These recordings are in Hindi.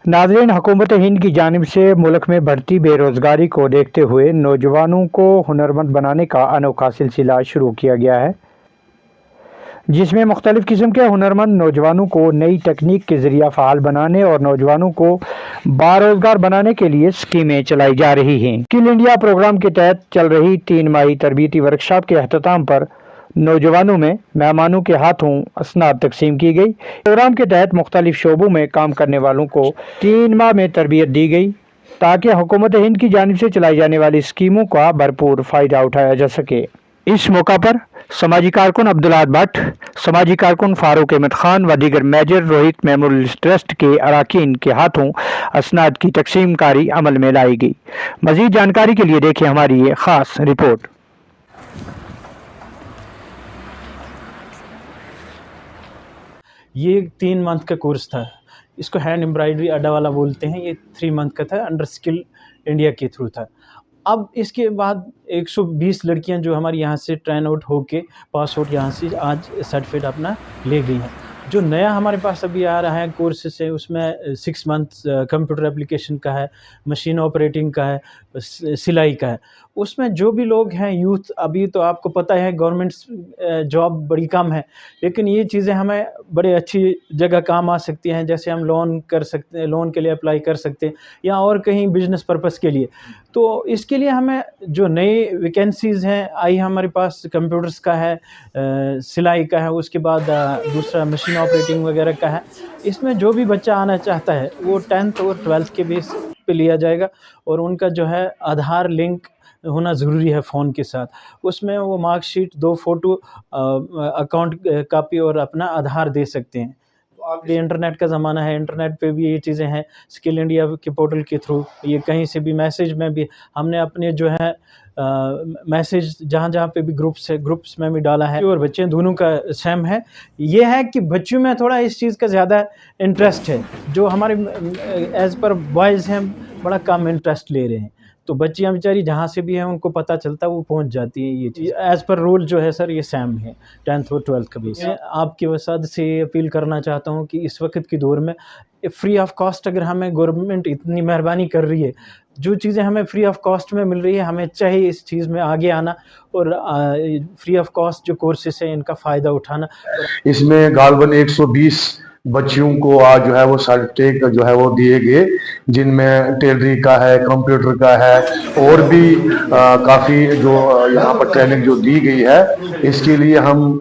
नाज़रीन, हुकूमत हिंद की जानिब से मुल्क में बढ़ती बेरोज़गारी को देखते हुए नौजवानों को हुनरमंद बनाने का अनोखा सिलसिला शुरू किया गया है, जिसमें मुख्तलिफ़ किस्म के हुनरमंद नौजवानों को नई तकनीक के ज़रिए फ़ाल बनाने और नौजवानों को बारोज़गार बनाने के लिए स्कीमें चलाई जा रही हैं। स्किल इंडिया प्रोग्राम के तहत चल रही 3 माही तरबियती वर्कशॉप के अख्ताम पर नौजवानों में मेहमानों के हाथों असनाद तकसीम की गई। प्रोग्राम के तहत मुख्तलिफ शोबों में काम करने वालों को 3 माह में तरबियत दी गई ताकि हुकूमत हिंद की जानिब से चलाई जाने वाली स्कीमों का भरपूर फ़ायदा उठाया जा सके। इस मौका पर समाजी कारकुन अब्दुल्ला भट्ट, समाजी कारकुन फारूक अहमद खान व दीगर मेजर रोहित मेमोरियल ट्रस्ट के अरकान के हाथों असनाद की तकसीम कारी अमल में लाई गई। मज़ीद जानकारी के लिए देखें हमारी ये ख़ास रिपोर्ट। ये 3 मंथ का कोर्स था। इसको हैंड एम्ब्रॉयडरी अड्डा वाला बोलते हैं। ये 3 मंथ का था, अंडर स्किल इंडिया के थ्रू था। अब इसके बाद 120 लड़कियां जो हमारी यहाँ से ट्रेन आउट होके पास आउट यहाँ से आज सर्टिफिकेट अपना ले गई हैं। जो नया हमारे पास अभी आ रहा है कोर्सेस है, उसमें 6 मंथ कंप्यूटर एप्लीकेशन का है, मशीन ऑपरेटिंग का है, सिलाई का है। उसमें जो भी लोग हैं यूथ, अभी तो आपको पता है गवर्नमेंट जॉब बड़ी कम है, लेकिन ये चीज़ें हमें बड़े अच्छी जगह काम आ सकती हैं। जैसे हम लोन कर सकते हैं, लोन के लिए अप्लाई कर सकते हैं, या और कहीं बिजनेस पर्पस के लिए। तो इसके लिए हमें जो नई वैकेंसीज़ हैं आई हमारे पास, कंप्यूटर्स का है, सिलाई का है, उसके बाद दूसरा मशीन ऑपरेटिंग वगैरह का है। इसमें जो भी बच्चा आना चाहता है वो 10th और 12th के बेस पे लिया जाएगा, और उनका जो है आधार लिंक होना ज़रूरी है फ़ोन के साथ। उसमें वो मार्कशीट, 2 फ़ोटो, अकाउंट कॉपी और अपना आधार दे सकते हैं। ये इंटरनेट का ज़माना है, इंटरनेट पे भी ये चीज़ें हैं। स्किल इंडिया के पोर्टल के थ्रू ये कहीं से भी मैसेज में भी हमने अपने जो है मैसेज जहाँ पे भी ग्रुप्स में भी डाला है, और बच्चे दोनों का सेम है। ये है कि बच्चों में थोड़ा इस चीज़ का ज़्यादा इंटरेस्ट है, जो हमारे एज़ पर बॉयज़ हैं बड़ा कम इंटरेस्ट ले रहे हैं। तो बच्चियाँ बेचारी जहाँ से भी हैं उनको पता चलता है, वो पहुँच जाती हैं। ये चीज़ एज़ पर रूल जो है सर ये सेम है 10th और 12th का बेस। मैं आपके वसात से अपील करना चाहता हूँ कि इस वक्त की दौर में फ्री ऑफ कॉस्ट अगर हमें गवर्नमेंट इतनी मेहरबानी कर रही है, जो चीज़ें हमें फ्री ऑफ कॉस्ट में मिल रही है, हमें चाहिए इस चीज़ में आगे आना और फ्री ऑफ कॉस्ट जो कोर्सेस हैं इनका फ़ायदा उठाना। इसमें गालबन 120 बच्चियों को आज जो है वो सर्टिफिकेट जो है वो दिए गए, जिनमें टेलरिंग का है, कंप्यूटर का है, और भी काफ़ी जो यहाँ पर ट्रेनिंग जो दी गई है, इसके लिए हम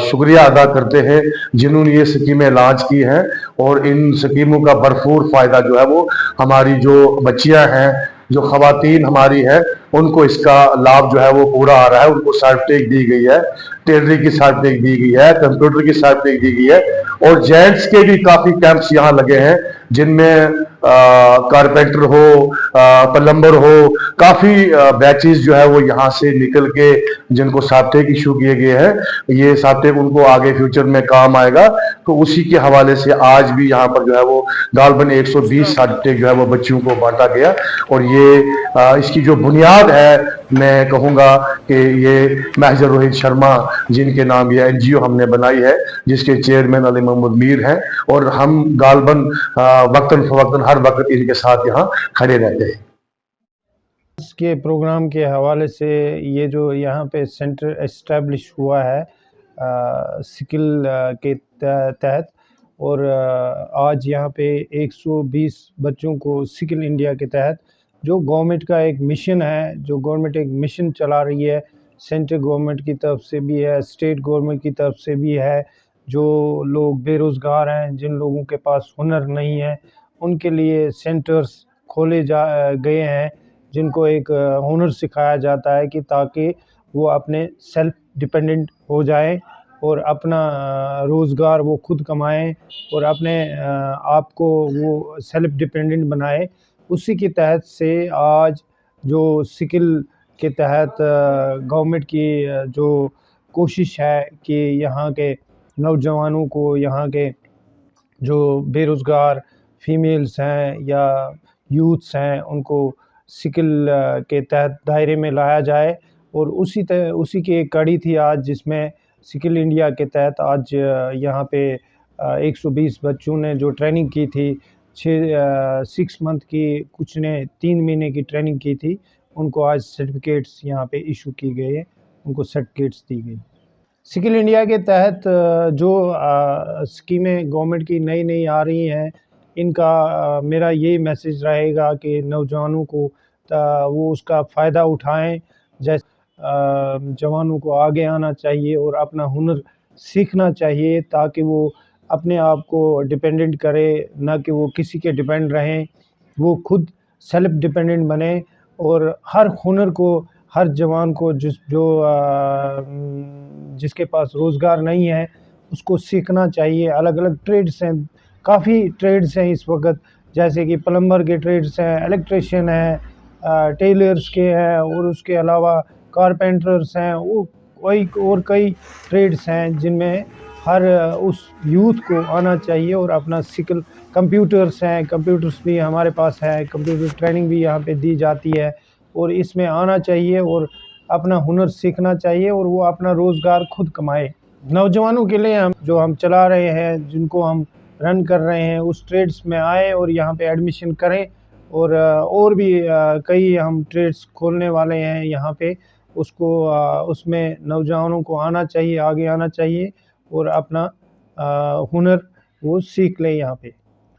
शुक्रिया अदा करते हैं जिन्होंने ये स्कीमें लॉन्च की हैं। और इन स्कीमों का भरपूर फ़ायदा जो है वो हमारी जो बच्चियाँ हैं, जो ख़वातीन हमारी हैं, उनको इसका लाभ जो है वो पूरा आ रहा है। उनको सर्टिफिकेट दी गई है, टेलरिंग की सर्टिफिकेट दी गई है, कंप्यूटर की सर्टिफिकेट दी गई है, और जेंट्स के भी काफ़ी कैंप्स यहाँ लगे हैं, जिनमें कारपेंटर हो, प्लम्बर हो, काफ़ी बैचेस जो है वो यहाँ से निकल के जिनको सर्टिफिकेट इशू किए गए हैं। ये सर्टिफिकेट उनको आगे फ्यूचर में काम आएगा। तो उसी के हवाले से आज भी यहाँ पर जो है वो गालबन 120 सर्टिफिकेट जो है वो बच्चियों को बांटा गया। और ये इसकी जो बुनियाद है, मैं कहूँगा कि ये मेजर रोहित शर्मा जिनके नाम ये NGO हमने बनाई है, जिसके चेयरमैन अली मोहम्मद मीर हैं, और हम गालबन वक्तन फवक्तन हर वक्त इनके साथ यहाँ खड़े रहते हैं। इसके प्रोग्राम के हवाले से ये जो यहाँ पे सेंटर एस्टेब्लिश हुआ है स्किल के तहत, और आज यहाँ पे 120 बच्चों को स्किल इंडिया के तहत, जो गवर्नमेंट का एक मिशन है, जो गवर्नमेंट एक मिशन चला रही है, सेंट्रल गवर्नमेंट की तरफ से भी है, स्टेट गवर्नमेंट की तरफ से भी है। जो लोग बेरोज़गार हैं, जिन लोगों के पास हुनर नहीं है, उनके लिए सेंटर्स खोले गए हैं, जिनको एक हुनर सिखाया जाता है कि ताकि वो अपने सेल्फ डिपेंडेंट हो जाएं और अपना रोज़गार वो खुद कमाएं और अपने आप को वो सेल्फ डिपेंडेंट बनाएं। उसी के तहत से आज जो स्किल के तहत गवर्नमेंट की जो कोशिश है कि यहाँ के नौजवानों को, यहाँ के जो बेरोज़गार फीमेल्स हैं या यूथ्स हैं, उनको स्किल के तहत दायरे में लाया जाए। और उसी की एक कड़ी थी आज, जिसमें स्किल इंडिया के तहत आज यहाँ पे 120 बच्चों ने जो ट्रेनिंग की थी, 6 मंथ की, कुछ ने 3 महीने की ट्रेनिंग की थी, उनको आज सर्टिफिकेट्स यहाँ पे इशू की गई है, उनको सर्टिफिकेट्स दी गई। स्किल इंडिया के तहत जो स्कीमें गवर्नमेंट की नई नई आ रही हैं, इनका मेरा यही मैसेज रहेगा कि नौजवानों को वो उसका फ़ायदा उठाएं। जैसे जवानों को आगे आना चाहिए और अपना हुनर सीखना चाहिए, ताकि वो अपने आप को डिपेंडेंट करे, ना कि वो किसी के डिपेंड रहें। वो खुद सेल्फ डिपेंडेंट बने और हर हुनर को, हर जवान को जिसके पास रोज़गार नहीं है उसको सीखना चाहिए। अलग अलग ट्रेड्स हैं, काफ़ी ट्रेड्स हैं इस वक्त, जैसे कि प्लम्बर के ट्रेड्स हैं, इलेक्ट्रिशियन हैं, टेलर्स के हैं, और उसके अलावा कारपेंटर्स हैं, वो कई ट्रेड्स हैं जिनमें हर उस यूथ को आना चाहिए और अपना स्किल। कंप्यूटर्स हैं, कंप्यूटर्स भी हमारे पास है, कंप्यूटर ट्रेनिंग भी यहाँ पे दी जाती है, और इसमें आना चाहिए और अपना हुनर सीखना चाहिए और वो अपना रोज़गार खुद कमाए। नौजवानों के लिए हम चला रहे हैं, जिनको हम रन कर रहे हैं, उस ट्रेड्स में आए और यहाँ पे एडमिशन करें, और भी कई हम ट्रेड्स खोलने वाले हैं यहाँ पे। उसमें नौजवानों को आना चाहिए, आगे आना चाहिए और अपना हुनर वो सीख लें यहाँ पे।